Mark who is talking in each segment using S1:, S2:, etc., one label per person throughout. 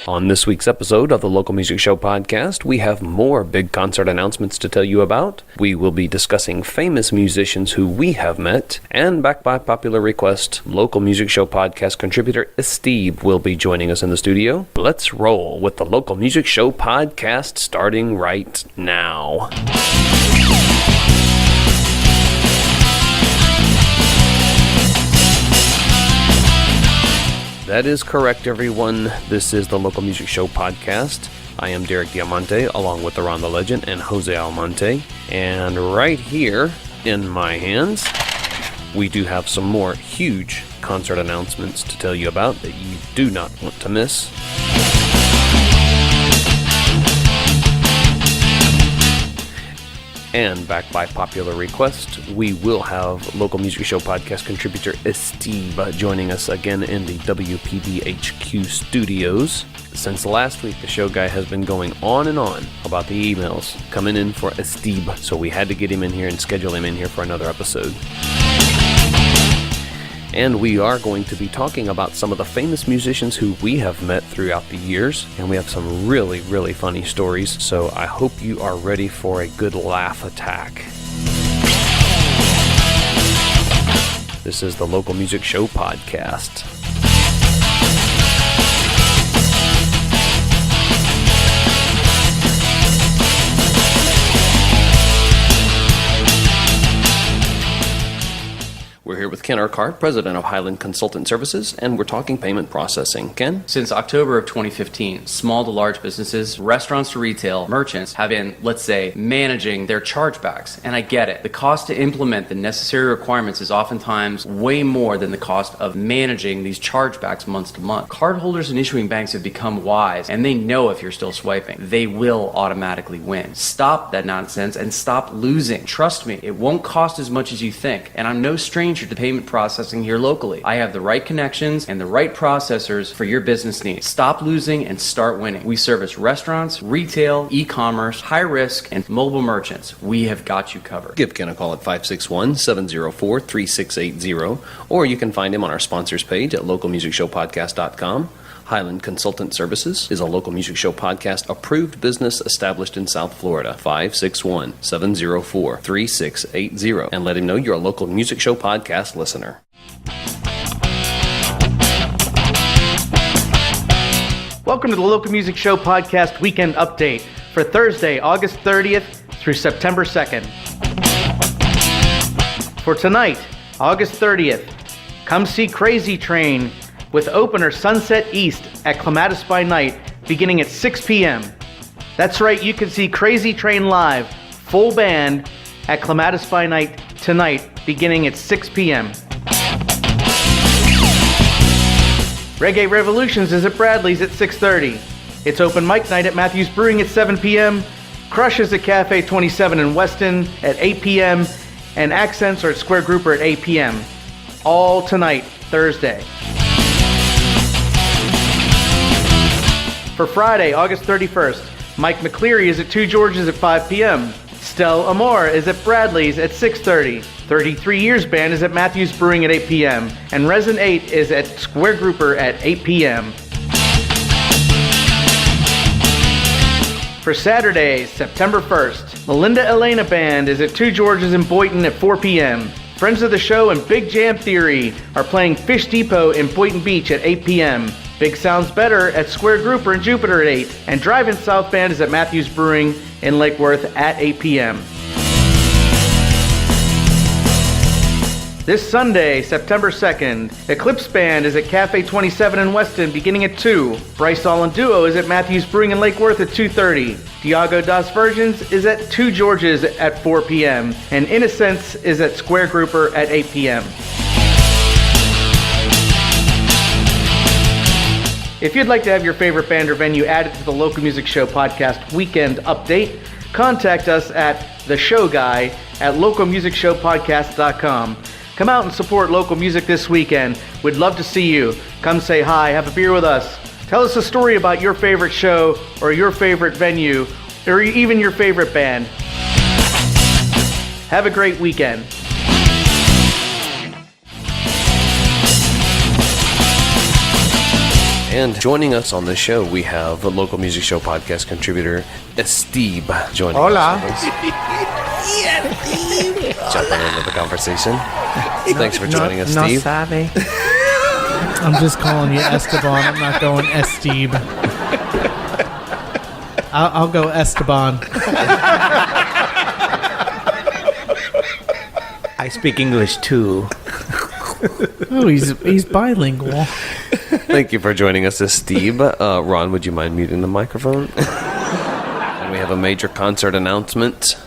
S1: On this week's episode of the Local Music Show podcast, we have more big concert announcements to tell you about. We will be discussing famous musicians who we have met, and back by popular request, Local Music Show podcast contributor Esteeb will be joining us in the studio. Let's roll with the Local Music Show podcast starting right now. That is correct, everyone. This is the Local Music Show podcast. I am Derek Diamante, along with the Ron the Legend and Jose Almonte. And right here in my hands, we do have some more huge concert announcements to tell you about that you do not want to miss. And back by popular request, we will have Local Music Show podcast contributor Esteeb joining us again in the WPBHQ studios. Since last week, the show guy has been going on and on about the emails coming in for Esteeb, so we had to get him in here and schedule him in here for another episode. And we are going to be talking about some of the famous musicians who we have met throughout the years. And we have some really, really funny stories. So I hope you are ready for a good laugh attack. This is the Local Music Show podcast. We're here with Ken Urquhart, president of Highland Consultant Services, and we're talking payment processing. Ken?
S2: Since October of 2015, small to large businesses, restaurants to retail, merchants have been, let's say, managing their chargebacks. And I get it. The cost to implement the necessary requirements is oftentimes way more than the cost of managing these chargebacks month to month. Cardholders and issuing banks have become wise, and they know if you're still swiping, they will automatically win. Stop that nonsense and stop losing. Trust me, it won't cost as much as you think. And I'm no stranger to payment processing here locally. I have the right connections and the right processors for your business needs. Stop losing and start winning. We service restaurants, retail, e-commerce, high risk, and mobile merchants. We have got you covered.
S1: Give Ken a call at 561-704-3680, or you can find him on our sponsors page at localmusicshowpodcast.com. Highland Consultant Services is a Local Music Show podcast approved business established in South Florida. 561-704-3680, and let him know you're a Local Music Show podcast listener.
S3: Welcome to the Local Music Show podcast weekend update for Thursday, August 30th through September 2nd. For tonight, August 30th, come see Crazy Train with opener Sunset East at Clematis by Night beginning at 6 p.m. That's right, you can see Crazy Train live, full band, at Clematis by Night tonight beginning at 6 p.m. Reggae Revolutions is at Bradley's at 6:30. It's open mic night at Matthews Brewing at 7 p.m. Crush is at Cafe 27 in Weston at 8 p.m. and Accents are at Square Grouper at 8 p.m. All tonight, Thursday. For Friday, August 31st, Mike McCleary is at Two Georges at 5 p.m. Stell Amore is at Bradley's at 6:30. 33 Years Band is at Matthews Brewing at 8 p.m. And Resin 8 is at Square Grouper at 8 p.m. For Saturday, September 1st, Melinda Elena Band is at Two Georges in Boynton at 4 p.m. Friends of the Show and Big Jam Theory are playing Fish Depot in Boynton Beach at 8 p.m. Big Sounds Better at Square Grouper in Jupiter at 8. And Drive-In South Band is at Matthews Brewing in Lake Worth at 8 p.m. This Sunday, September 2nd, Eclipse Band is at Cafe 27 in Weston beginning at 2. Bryce All and Duo is at Matthews Brewing in Lake Worth at 2:30. Diago Das Virgins is at Two Georges at 4 p.m. And Innocence is at Square Grouper at 8 p.m. If you'd like to have your favorite band or venue added to the Local Music Show podcast weekend update, contact us at TheShowGuy at localmusicshowpodcast.com. Come out and support local music this weekend. We'd love to see you. Come say hi, have a beer with us. Tell us a story about your favorite show or your favorite venue or even your favorite band. Have a great weekend.
S1: And joining us on the show, we have the Local Music Show podcast contributor, Esteeb, joining
S4: Hola.
S1: us. Jumping into the conversation. Thanks for joining us,
S4: No
S1: Steve.
S4: sabe.
S5: I'm just calling you Esteban. I'm not going Esteeb. I'll go Esteban.
S4: I speak English too.
S5: Oh, he's bilingual.
S1: Thank you for joining us, Esteeb. Ron, would you mind muting the microphone? And we have a major concert announcement.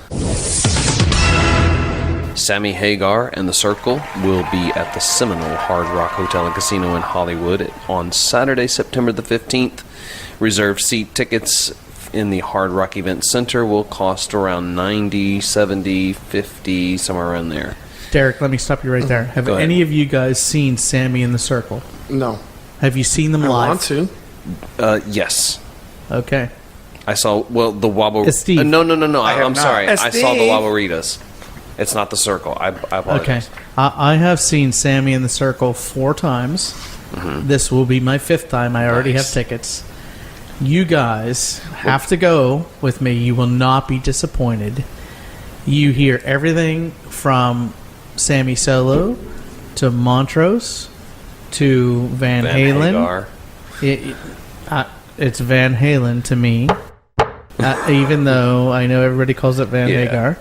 S1: Sammy Hagar and the Circle will be at the Seminole Hard Rock Hotel and Casino in Hollywood on Saturday, September the 15th. Reserved seat tickets in the Hard Rock Event Center will cost around $90, $70, $50, somewhere around there.
S5: Derek, let me stop you right there. Have
S1: Go ahead.
S5: any of you guys seen Sammy and the Circle?
S6: No.
S5: Have you seen them
S6: I
S5: live?
S6: want to.
S1: Yes.
S5: Okay.
S1: I saw, the Wobble...
S5: Steve.
S1: no.
S4: have
S1: I'm
S4: not.
S1: sorry. I saw the
S6: Steve.
S1: Wobbleritas. It's not the Circle. I apologize.
S5: Okay. I have seen Sammy and the Circle 4 times. This will be my 5th time. I already have tickets. You guys have to go with me. You will not be disappointed. You hear everything from Sammy solo to Montrose to Van Halen.
S1: Hagar.
S5: It's Van Halen to me, even though I know everybody calls it Van Hagar.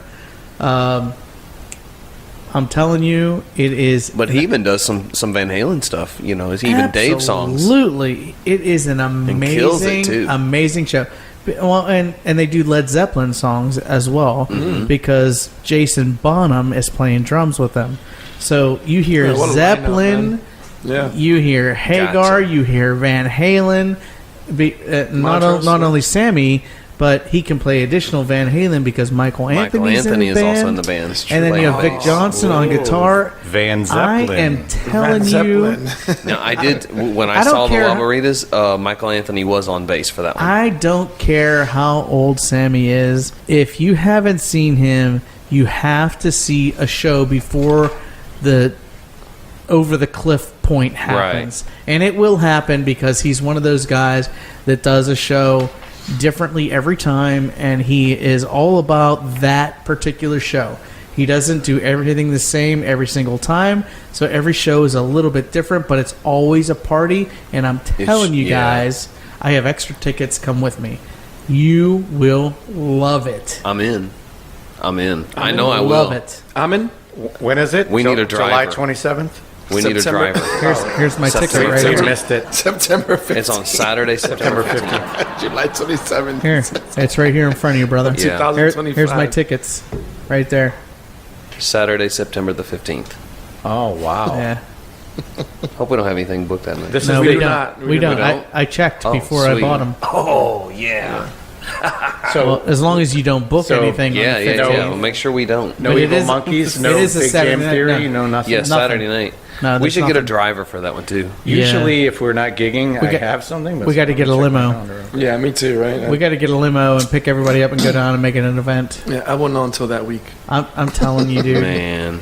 S5: I'm telling you, it is.
S1: But he even does some Van Halen stuff. You know, he even Dave songs.
S5: Absolutely, it is an
S1: kills it, too.
S5: amazing show. Well, and they do Led Zeppelin songs as well because Jason Bonham is playing drums with them. So you hear
S6: what a
S5: Zeppelin,
S6: lineup, Yeah.
S5: you hear Hagar,
S1: Gotcha.
S5: you hear Van Halen. Not only Sammy, but he can play additional Van Halen because Michael Anthony's
S1: Anthony
S5: in the
S1: is
S5: band.
S1: also in the band.
S5: And then you have Vic Johnson on guitar.
S4: Van
S5: I
S4: Zeppelin.
S5: am telling
S6: Van
S5: you,
S6: Zeppelin.
S1: Now, I did, when I
S5: I don't
S1: saw the
S5: care-
S1: Wobbleritas, Michael Anthony was on bass for that one.
S5: I don't care how old Sammy is. If you haven't seen him, you have to see a show before the over the cliff point happens. And it will happen because he's one of those guys that does a show differently every time, and he is all about that particular show. He doesn't do everything the same every single time, so every show is a little bit different, but it's always a party. And I'm telling you guys, I have extra tickets. Come with me. You will love it.
S1: I'm in. I know I will.
S5: Love it.
S6: I'm in.
S4: When is it?
S1: We need a
S4: July
S1: driver.
S4: 27th?
S1: We need a
S6: September.
S1: driver.
S5: Here's my ticket
S1: September
S5: right
S4: You
S5: here.
S4: missed it.
S6: September 15th.
S1: It's on Saturday, September 15th.
S6: July 27th.
S5: Here, it's right here in front of you, brother.
S1: Yeah.
S5: Here's my tickets, right there.
S1: Saturday, September the 15th.
S4: Oh, wow.
S5: Yeah.
S1: Hope we don't have anything booked that night.
S4: This
S5: No,
S4: is
S5: we
S4: the,
S5: don't.
S6: not.
S5: We don't.
S1: don't?
S5: I checked
S1: Oh,
S5: before I
S1: sweet.
S5: bought them.
S1: Oh, yeah.
S4: so
S5: Well, as long as you don't book
S4: So,
S5: anything. on
S1: Yeah,
S5: the
S1: yeah,
S5: 15th.
S1: yeah. We'll make sure we don't.
S4: no
S5: but it
S4: evil
S5: is-
S4: monkeys,
S5: it
S4: no
S5: is a
S4: big
S5: Saturday
S4: jam
S5: night,
S4: theory,
S5: no.
S4: no nothing.
S1: Yeah,
S5: Nothing.
S1: Saturday night.
S5: No,
S1: We
S5: there's
S1: should get a
S5: nothing.
S1: driver for that one, too.
S4: Usually, if we're not gigging, I
S5: got-
S4: have something. But
S5: we gotta
S4: let me
S5: get a
S4: check my
S5: limo.
S4: calendar.
S6: Yeah, me too, right?
S5: We got to get a limo and pick everybody up and go down and make it an event.
S6: Yeah, I won't know until that week.
S5: I'm telling you, dude,
S1: Man.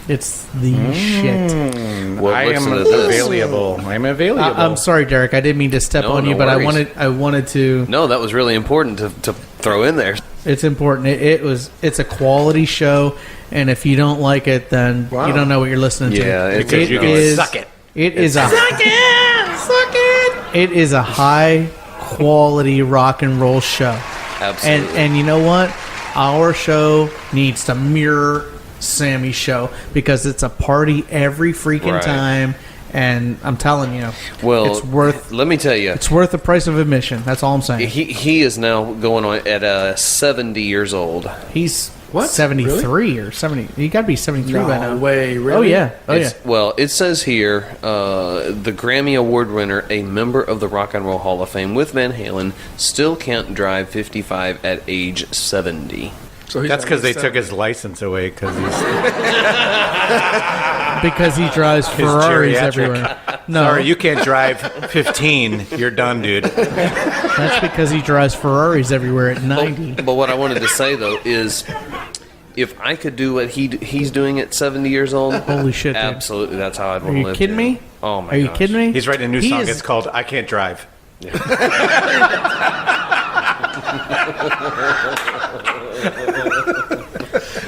S5: it's the shit.
S1: Well,
S4: I
S1: listen
S4: am
S1: to this.
S4: available. I'm available.
S5: I'm sorry, Derek. I didn't mean to step
S1: No,
S5: on
S1: no
S5: you, but
S1: worries.
S5: I wanted to.
S1: No, that was really important to throw in there.
S5: It's important. It's a quality show, and if you don't like it, then
S6: Wow.
S5: you don't know what you're listening to.
S1: Yeah, it's-
S4: because you can
S5: is-
S4: suck it.
S5: It is a It is a high quality rock and roll show.
S1: Absolutely.
S5: And you know what? Our show needs to mirror Sammy's show because it's a party every freaking
S1: Right.
S5: time. And I'm telling you,
S1: well,
S5: it's worth
S1: let me tell you,
S5: the price of admission. That's all I'm saying.
S1: he is now going on at 70 years old.
S5: He's
S6: What?
S5: 73 or 70. He got to be 73 by now.
S6: No way, really?
S5: Oh yeah. Oh yeah.
S1: It's- Well, it says here, the Grammy Award winner, a member of the Rock and Roll Hall of Fame with Van Halen, still can't drive 55 at age 70.
S6: So he's
S4: That's because they
S6: already
S4: took his license away because he's
S5: Because he drives Ferraris
S4: geriatric.
S5: everywhere. No,
S4: sorry. You can't drive 15. You're done, dude.
S5: that's because he drives Ferraris everywhere at 90.
S1: But what I wanted to say, though, is if I could do what he's doing at 70 years old,
S5: Holy shit, dude.
S1: absolutely, that's how I'd
S5: Are
S1: want to
S5: you
S1: live.
S5: kidding me?
S1: Oh my!
S5: Are you
S1: gosh.
S5: kidding me?
S4: He's writing a new
S5: He
S4: song.
S5: is-
S4: It's called "I Can't Drive."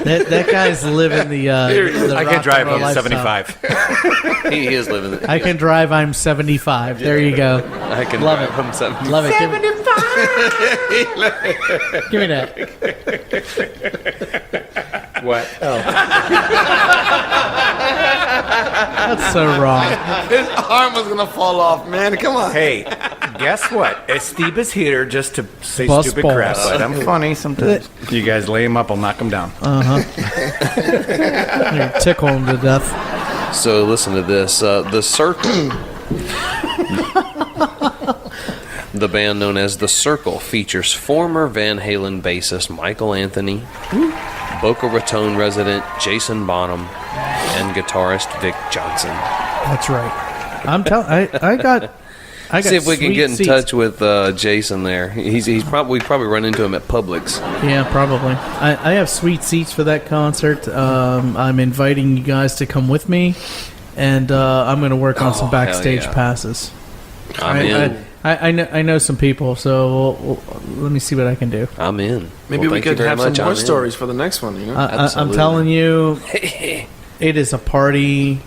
S5: That guy's living the
S4: I
S5: rock
S4: can't drive.
S5: and roll
S4: He's
S5: lifestyle.
S4: 75.
S1: He is living it.
S5: I can drive. I'm 75. There you go.
S1: I can
S5: Love
S1: drive
S5: it.
S1: him 70.
S5: Love it. Give me that.
S4: What?
S5: That's so wrong.
S6: His arm was gonna fall off, man. Come on.
S4: Hey, guess what? Esteeb is here just to say
S5: Bust
S4: stupid
S5: balls.
S4: crap, but I'm funny sometimes. You guys lay him up, I'll knock him down.
S5: You tickle him to death.
S1: So listen to this. The Circle. The band known as The Circle features former Van Halen bassist Michael Anthony, Boca Raton resident Jason Bonham, and guitarist Vic Johnson.
S5: That's right. I'm telling. I got.
S1: See if we can
S5: sweet
S1: get in
S5: seats.
S1: touch with Jason there. He's probably run into him at Publix.
S5: Yeah, probably. I have sweet seats for that concert. I'm inviting you guys to come with me, and I'm going to work on some backstage
S1: yeah.
S5: passes.
S1: I'm in.
S5: I know some people, so let me see what I can do.
S1: I'm in.
S6: Maybe
S1: Well,
S6: we
S1: thank you
S6: could
S1: very
S6: have some
S1: much.
S6: more
S1: I'm in.
S6: stories for the next one. You know.
S5: I'm
S1: Absolutely.
S5: telling you, it is a party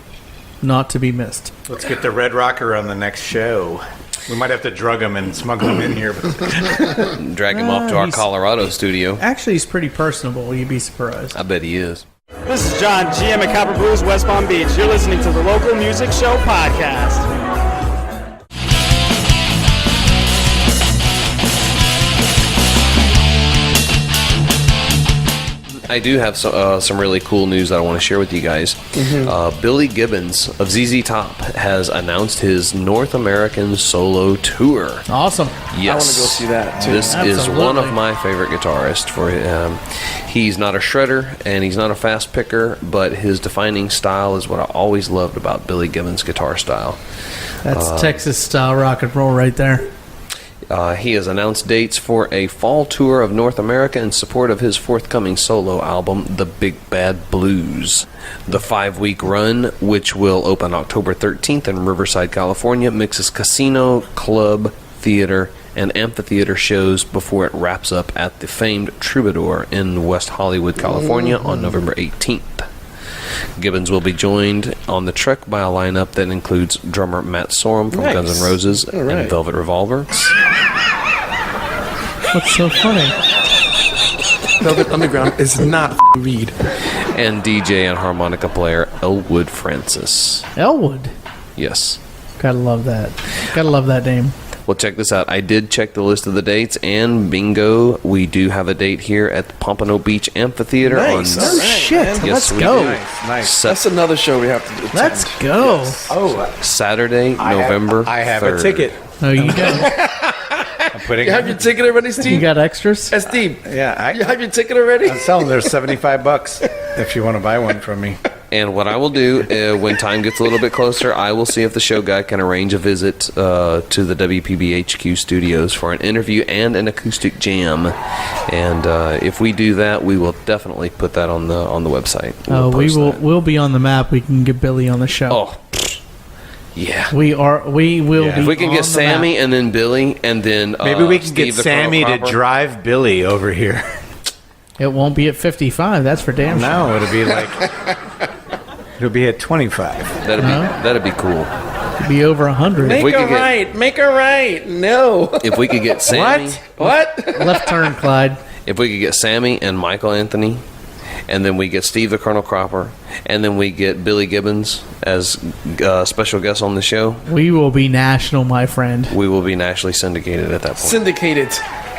S5: not to be missed.
S4: Let's get the Red Rocker on the next show. We might have to drug him and smuggle him in here.
S1: Drag him off to our
S5: he's-
S1: Colorado studio.
S5: Actually, he's pretty personable. You'd be surprised.
S1: I bet he is.
S7: This is John, GM at Copper Blues, West Palm Beach. You're listening to the Local Music Show podcast.
S1: I do have some really cool news that I want to share with you guys. Billy Gibbons of ZZ Top has announced his North American solo tour.
S5: Awesome.
S1: Yes,
S6: I wanna go see that, too.
S1: This is one
S5: Absolutely.
S1: of my favorite guitarists. He's not a shredder and he's not a fast picker, but his defining style is what I always loved about Billy Gibbons' guitar style.
S5: That's Texas style rock and roll right there.
S1: He has announced dates for a fall tour of North America in support of his forthcoming solo album, The Big Bad Blues. The 5-week run, which will open October 13th in Riverside, California, mixes casino, club, theater, and amphitheater shows before it wraps up at the famed Troubadour in West Hollywood, California on November 18th. Gibbons will be joined on the trek by a lineup that includes drummer Matt Sorum from Guns N' Roses and Velvet Revolver,
S5: What's so funny?
S6: Velvet Underground is not Reed.
S1: and DJ and harmonica player Elwood Francis.
S5: Elwood.
S1: Yes.
S5: Gotta love that. Gotta love that name.
S1: Well, check this out. I did check the list of the dates, and bingo, we do have a date here at the Pompano Beach Amphitheater
S6: Nice.
S1: on
S6: All right,
S5: Shit.
S6: man.
S1: Yes,
S5: Let's
S1: we
S5: go.
S1: do.
S4: Nice.
S6: That's another show we have to do.
S5: Let's go.
S4: Oh,
S1: Saturday, November
S4: I have
S1: 3rd.
S4: a ticket.
S5: No, you don't.
S4: I'm putting.
S6: You have your ticket already, Steve?
S5: You got extras?
S6: Steve,
S4: Yeah,
S6: you have your ticket already?
S4: I'm selling. There's $75 if you want to buy one from me.
S1: And what I will do, when time gets a little bit closer, I will see if the show guy can arrange a visit to the WPBHQ studios for an interview and an acoustic jam. And if we do that, we will definitely put that on the website.
S5: We
S1: post
S5: will.
S1: that.
S5: We'll be on the map. We can get Billy on the show.
S1: Oh, yeah.
S5: We will
S4: Yeah.
S5: be.
S1: If we can
S5: on
S1: get
S5: the
S1: Sammy
S5: map.
S1: and then Billy and then
S4: Maybe we can
S1: Steve
S4: get
S1: the Colonel
S4: Sammy to
S1: Cropper.
S4: drive Billy over here.
S5: It won't be at 55. That's for damn sure.
S4: No, it'll be like it'll be at 25.
S1: That'd be cool.
S5: It'll be over 100.
S6: Make
S1: we
S6: her
S1: could get-
S6: right. Make her right. No.
S1: If we could get Sammy,
S6: What?
S5: Left turn, Clyde.
S1: if we could get Sammy and Michael Anthony, and then we get Steve the Colonel Cropper, and then we get Billy Gibbons as special guests on the show,
S5: We will be national, my friend.
S1: we will be nationally syndicated at that point.
S6: Syndicated.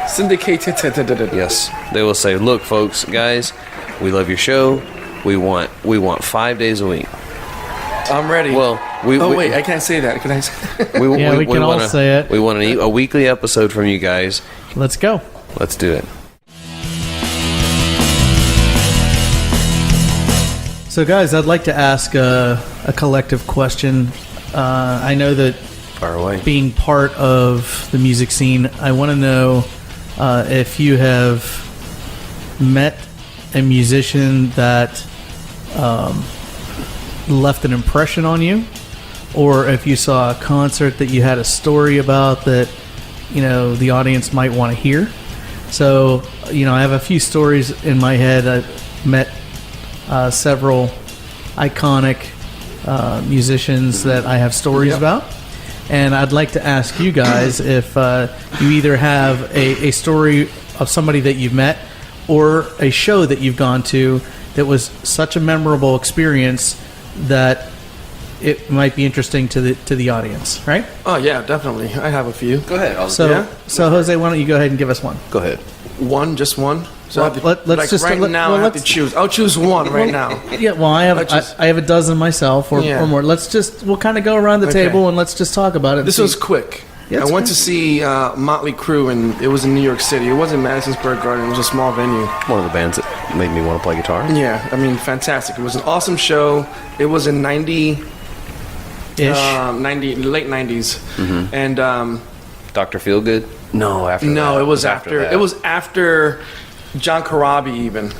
S6: Syndicated.
S1: Yes, they will say, "Look, folks, guys, we love your show. We want 5 days a week."
S6: I'm ready.
S1: Well, we
S6: wait, I can't say that. Can I say
S5: Yeah, we can all
S1: wanna-
S5: say it.
S1: We want a weekly episode from you guys.
S5: Let's go.
S1: Let's do it.
S5: So, guys, I'd like to ask a collective question. I know that
S1: Fire away.
S5: being part of the music scene, I want to know if you have met a musician that left an impression on you, or if you saw a concert that you had a story about that, the audience might want to hear. So, I have a few stories in my head. I've met several iconic musicians that I have stories about. And I'd like to ask you guys if you either have a story of somebody that you've met or a show that you've gone to that was such a memorable experience that it might be interesting to the audience, right?
S6: Oh yeah, definitely. I have a few.
S1: Go ahead.
S5: So Jose, why don't you go ahead and give us one?
S1: Go ahead.
S6: One, just one. So
S5: Well,
S6: I have to,
S5: let's
S6: like
S5: just-
S6: right
S5: let-
S6: now.
S5: well,
S6: I have to
S5: let's-
S6: choose. I'll choose one right now.
S5: Yeah, well, I have a dozen myself or more. We'll kind of go around the
S6: Okay.
S5: table and let's just talk about it.
S6: This was quick.
S5: Yeah,
S6: I
S5: it's
S6: went
S5: fine.
S6: to see Motley Crue, and it was in New York City. It wasn't Madison Square Garden. It was a small venue.
S1: One of the bands that made me want to play guitar.
S6: Yeah, I mean, fantastic. It was an awesome show. It was in 90,
S5: ish.
S6: 90 late 90s. And
S1: Dr. Feelgood? No, after that.
S6: no, it was after.
S1: that.
S6: It was after John Corabi, even.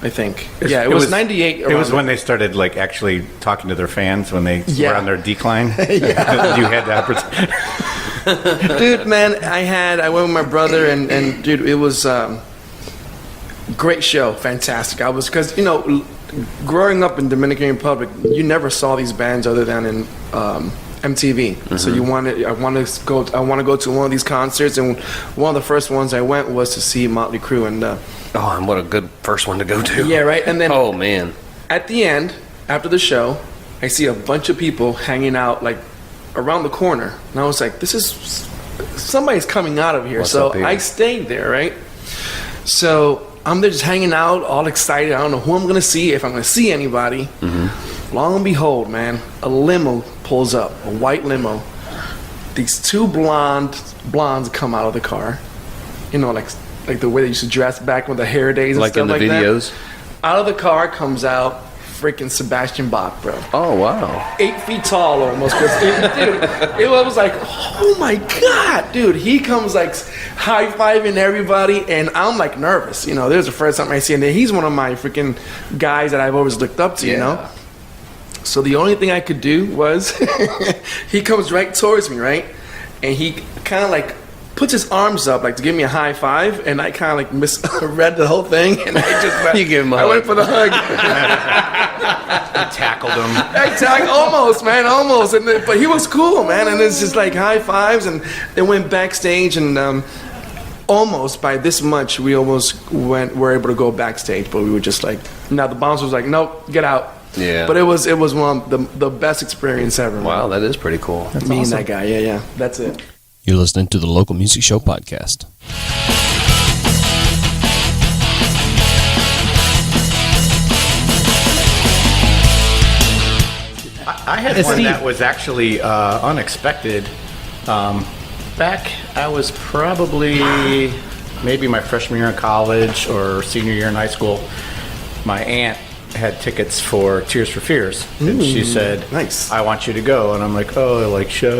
S6: I think. Yeah, it was 98.
S4: It was
S6: around
S4: when they started like actually talking to their fans when they
S6: Yeah.
S4: were on their decline. You had the opportunity.
S6: Dude, man, I went with my brother, and dude, it was great show, fantastic. I was, because growing up in Dominican Republic, you never saw these bands other than in MTV. So I want to go to one of these concerts, and one of the first ones I went was to see Motley Crue, and
S1: Oh, and what a good first one to go to.
S6: yeah, right. And then
S1: Oh, man.
S6: at the end, after the show, I see a bunch of people hanging out like around the corner, and I was like, "This is somebody's coming out of here."
S1: What's
S6: So
S1: up here?
S6: I stayed there, right? So I'm there just hanging out, all excited. I don't know who I'm gonna see, if I'm gonna see anybody. Long and behold, man, a limo pulls up, a white limo. These two blondes come out of the car. Like the way they used to dress back with the hair days and
S1: Like
S6: stuff
S1: in the
S6: like that.
S1: videos?
S6: Out of the car comes out freaking Sebastian Bach, bro.
S1: Oh, wow.
S6: 8 feet tall almost. It was like, oh my God, dude. He comes like high-fiving everybody, and I'm like nervous. There's the first time I see him. He's one of my freaking guys that I've always looked up to, So the only thing I could do was, he comes right towards me, right? And he kind of like puts his arms up like to give me a high five, and I kind of like misread the whole thing, and I just
S1: You give him a
S6: I
S1: hug.
S6: went for the hug.
S4: Tackled them.
S6: Exactly, almost, man, almost. But he was cool, man, and it's just like high fives, and then went backstage, and almost by this much, we almost were able to go backstage, but we were just like, now the bouncer was like, nope, get out.
S1: Yeah.
S6: But it was one of the best experience ever. Man.
S1: Wow, that is pretty cool.
S6: Me and that guy, yeah, that's it.
S8: You're listening to the Local Music Show podcast.
S4: I had one
S5: Esteeb.
S4: that was actually unexpected. Back, I was probably maybe my freshman year in college or senior year in high school. My aunt had tickets for Tears for Fears, and she said,
S6: nice.
S4: I want you to go." And I'm like, "Oh, like shout,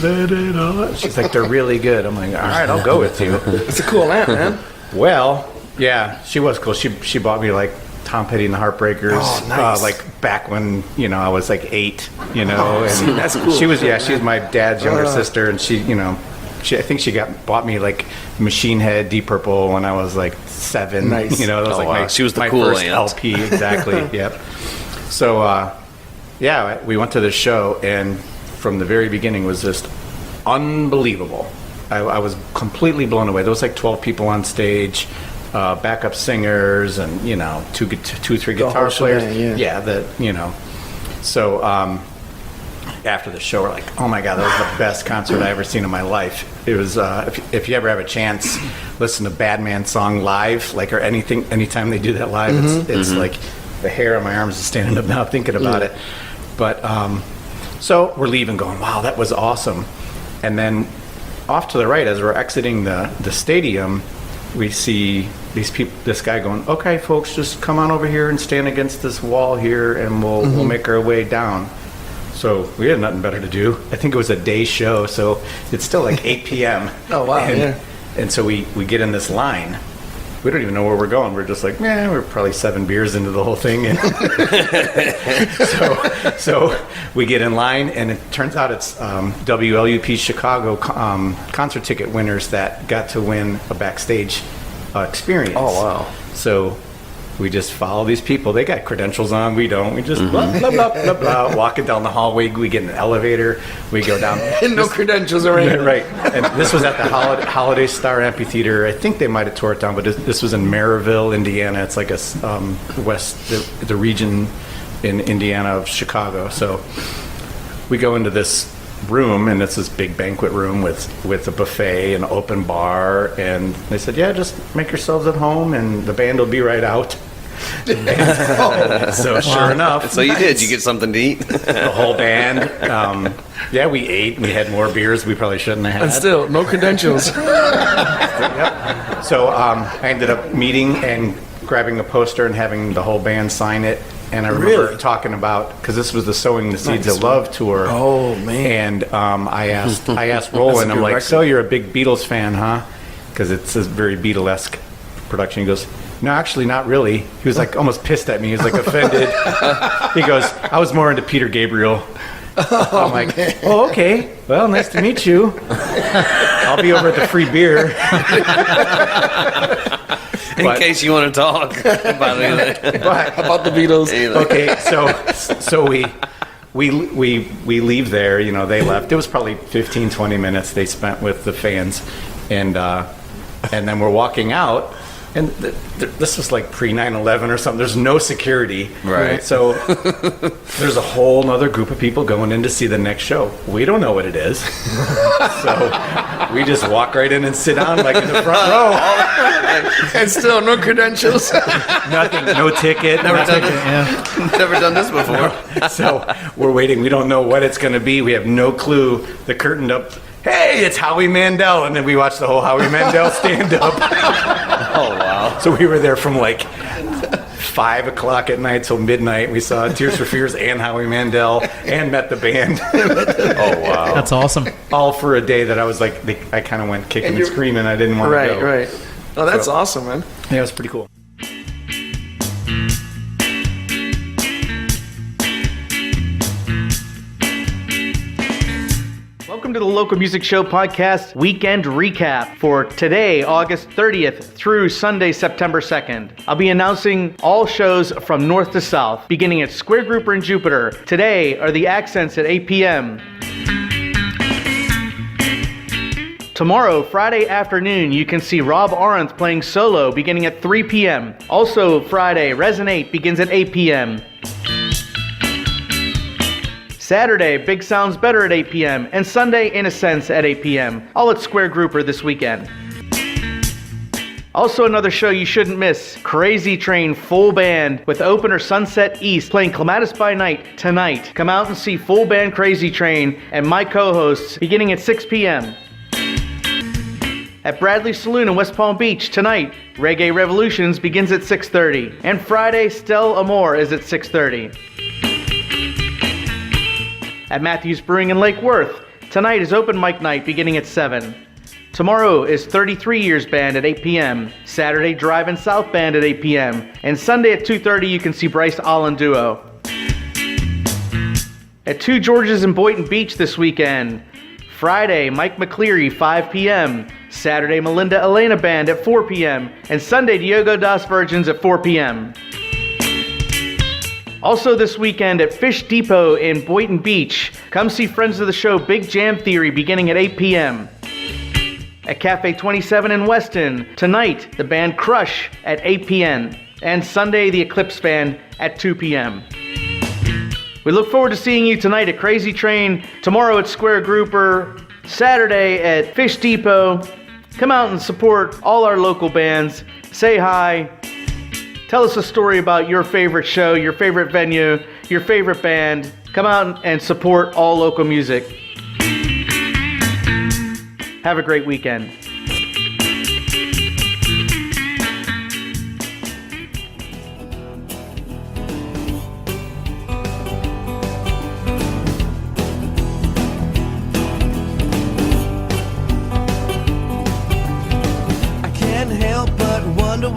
S4: let it out." She's like, "They're really good." I'm like, "All right, I'll go with you."
S6: It's a cool aunt, man.
S4: Well, yeah, she was cool. She bought me like Tom Petty and the Heartbreakers,
S6: Oh, nice.
S4: like back when I was like 8, and
S6: see, that's cool.
S4: she was she's my dad's younger sister, and she I think she bought me like Machine Head, Deep Purple when I was like 7.
S6: Nice.
S4: That was
S1: Oh,
S4: like
S1: wow. She was the
S4: my
S1: cool
S4: first
S1: aunt.
S4: LP, exactly. Yep. So yeah, we went to this show, and from the very beginning was just unbelievable. I was completely blown away. There was like 12 people on stage, backup singers, and two, 3 guitar
S6: whole
S4: players.
S6: shebang, yeah.
S4: So after the show, we're like, "Oh my God, that was the best concert I ever seen in my life." It was. If you ever have a chance, listen to Badman song live, like or anytime they do that live, it's like the hair on my arms is standing up now thinking about it. But so we're leaving, going, "Wow, that was awesome," and then off to the right, as we're exiting the stadium, we see this guy going, "Okay, folks, just come on over here and stand against this wall here, and we'll make our way down." So we had nothing better to do. I think it was a day show, so it's still like 8 p.m.
S6: Oh, wow,
S4: And,
S6: yeah.
S4: and so we get in this line, we don't even know where we're going. We're just like, man, we're probably 7 beers into the whole thing. And so we get in line, and it turns out it's WLUP Chicago concert ticket winners that got to win a backstage experience.
S1: Oh, wow.
S4: So we just follow these people. They got credentials on. We don't. We just blah, blah, blah, blah, blah. Walking down the hallway. We get in an elevator. We go down.
S6: No credentials or anything.
S4: Right. And this was at the Holiday Star Amphitheater. I think they might have tore it down, but this was in Maryville, Indiana. It's like a the region in Indiana of Chicago. So we go into this room, and it's this big banquet room with a buffet and an open bar. And they said, yeah, just make yourselves at home, and the band will be right out. So sure enough.
S1: So you did. You get something to eat?
S4: The whole band. Yeah, we ate, and we had more beers we probably shouldn't have had.
S6: And still, no credentials.
S4: Yep. So I ended up meeting and grabbing a poster and having the whole band sign it. And I remember talking about, because this was the Sowing the Seeds of Love tour.
S6: Oh, man.
S4: And I asked Roland, I'm like,
S6: record.
S4: so you're a big Beatles fan, huh? Because it's a very Beatlesque production. He goes, no, actually, not really. He was like almost pissed at me. He was like offended. He goes, I was more into Peter Gabriel. I'm like, oh, okay. Well, nice to meet you. I'll be over at the free beer.
S1: In case you want to talk about anything.
S6: About the Beatles.
S4: Okay, so we leave there. You know, they left. It was probably 15, 20 minutes they spent with the fans, and then we're walking out. And this was like pre 9/11 or something. There's no security.
S1: Right.
S4: So there's a whole nother group of people going in to see the next show. We don't know what it is. So we just walk right in and sit down like in the front row.
S6: And still, no credentials.
S4: Nothing. No ticket.
S1: Never
S4: nothing.
S1: Never done this before.
S4: So we're waiting. We don't know what it's going to be. We have no clue. The curtain up. Hey, it's Howie Mandel. And then we watched the whole Howie Mandel stand up.
S1: Oh, wow.
S4: So we were there from like 5 o'clock at night till midnight. We saw Tears for Fears and Howie Mandel and met the band.
S1: Oh, wow.
S5: That's awesome.
S4: All for a day that I was like, I kind of went kicking and screaming. I didn't want to go.
S6: Right. Oh, that's awesome, man.
S4: Yeah, it was pretty cool.
S3: Welcome to the Local Music Show Podcast Weekend Recap for today, August 30th through Sunday, September 2nd. I'll be announcing all shows from north to south, beginning at Square Grouper in Jupiter. Today are the Accents at 8 p.m. Tomorrow, Friday afternoon, you can see Rob Arendt playing solo beginning at 3 p.m. Also Friday, Resonate begins at 8 p.m. Saturday, Big Sounds Better at 8 p.m. and Sunday, Innocence at 8 p.m. All at Square Grouper this weekend. Also another show you shouldn't miss, Crazy Train full band with opener Sunset East playing Clematis by Night tonight. Come out and see full band Crazy Train and my co-hosts beginning at 6 p.m. At Bradley Saloon in West Palm Beach tonight, Reggae Revolutions begins at 6:30. And Friday, Stella Amore is at 6:30. At Matthews Brewing in Lake Worth, tonight is open mic night beginning at 7. Tomorrow is 33 Years Band at 8 p.m. Saturday, Drive-In South Band at 8 p.m. And Sunday at 2:30 you can see Bryce Allen Duo. At Two Georges in Boynton Beach this weekend, Friday, Mike McCleary, 5 p.m. Saturday, Melinda Elena Band at 4 p.m. And Sunday, Diogo Das Virgins at 4 p.m. Also this weekend at Fish Depot in Boynton Beach, come see friends of the show Big Jam Theory beginning at 8 p.m. At Cafe 27 in Weston, tonight, the band Crush at 8 p.m. And Sunday, the Eclipse Band at 2 p.m. We look forward to seeing you tonight at Crazy Train, tomorrow at Square Grouper, Saturday at Fish Depot. Come out and support all our local bands. Say hi. Tell us a story about your favorite show, your favorite venue, your favorite band. Come out and support all local music. Have a great weekend.
S9: I can't help but wonder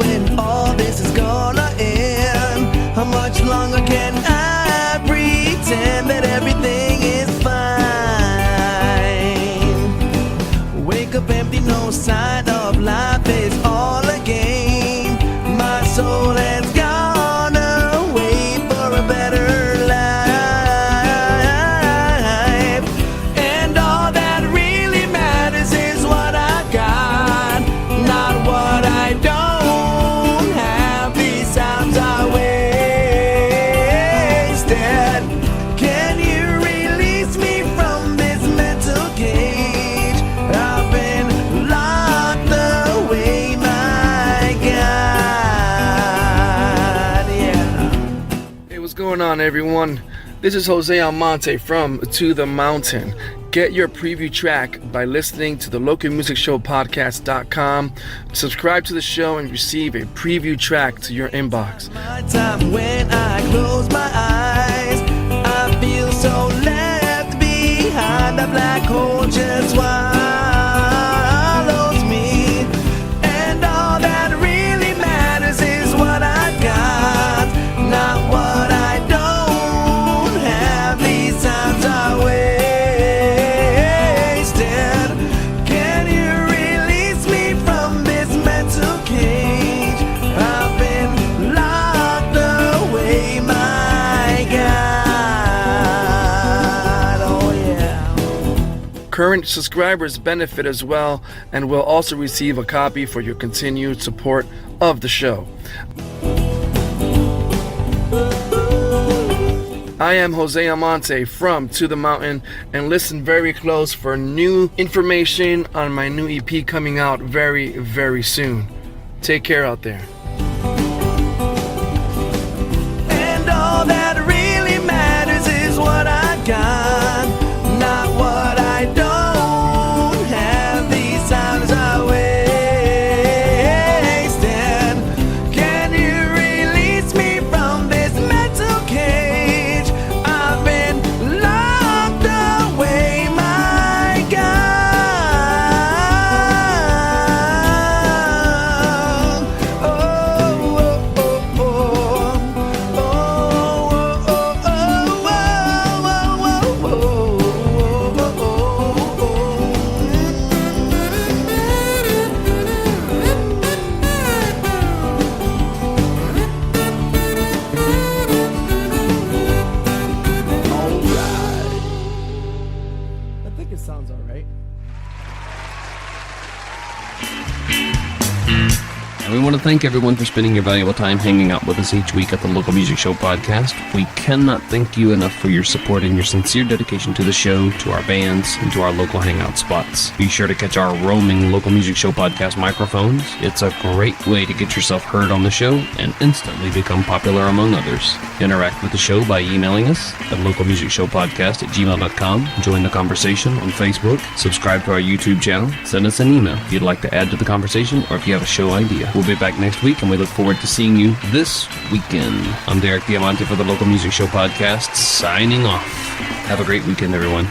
S6: on, everyone? This is Jose Almonte from To The Mountain. Get your preview track by listening to the localmusicshowpodcast.com. Subscribe to the show and receive a preview track to your inbox.
S9: My time when I close my eyes, I feel so left behind. A black hole just swallows me, and all that really matters is what I got, not what I don't have. These times are wasted. Can you release me from this mental cage? I've been locked away, my God. Oh yeah.
S6: Current subscribers benefit as well and will also receive a copy for your continued support of the show. I am Jose Almonte from To The Mountain, and listen very close for new information on my new EP coming out very, very soon. Take care out there.
S9: And all that really matters is what I got, not what I don't have. These times are wasted. Can you release me from this mental cage? I've been locked away, my God. Oh, oh, oh, oh. Oh, oh, oh, oh,
S5: I think it sounds all right.
S1: And we want to thank everyone for spending your valuable time hanging out with us each week at the Local Music Show podcast. We cannot thank you enough for your support and your sincere dedication to the show, to our bands, and to our local hangout spots. Be sure to catch our roaming Local Music Show podcast microphones. It's a great way to get yourself heard on the show and instantly become popular among others. Interact with the show by emailing us at localmusicshowpodcast@gmail.com. Join the conversation on Facebook. Subscribe to our YouTube channel. Send us an email if you'd like to add to the conversation or if you have a show idea. We'll be back next week, and we look forward to seeing you this weekend. I'm Derek Diamante for the Local Music Show podcast, signing off. Have a great weekend, everyone.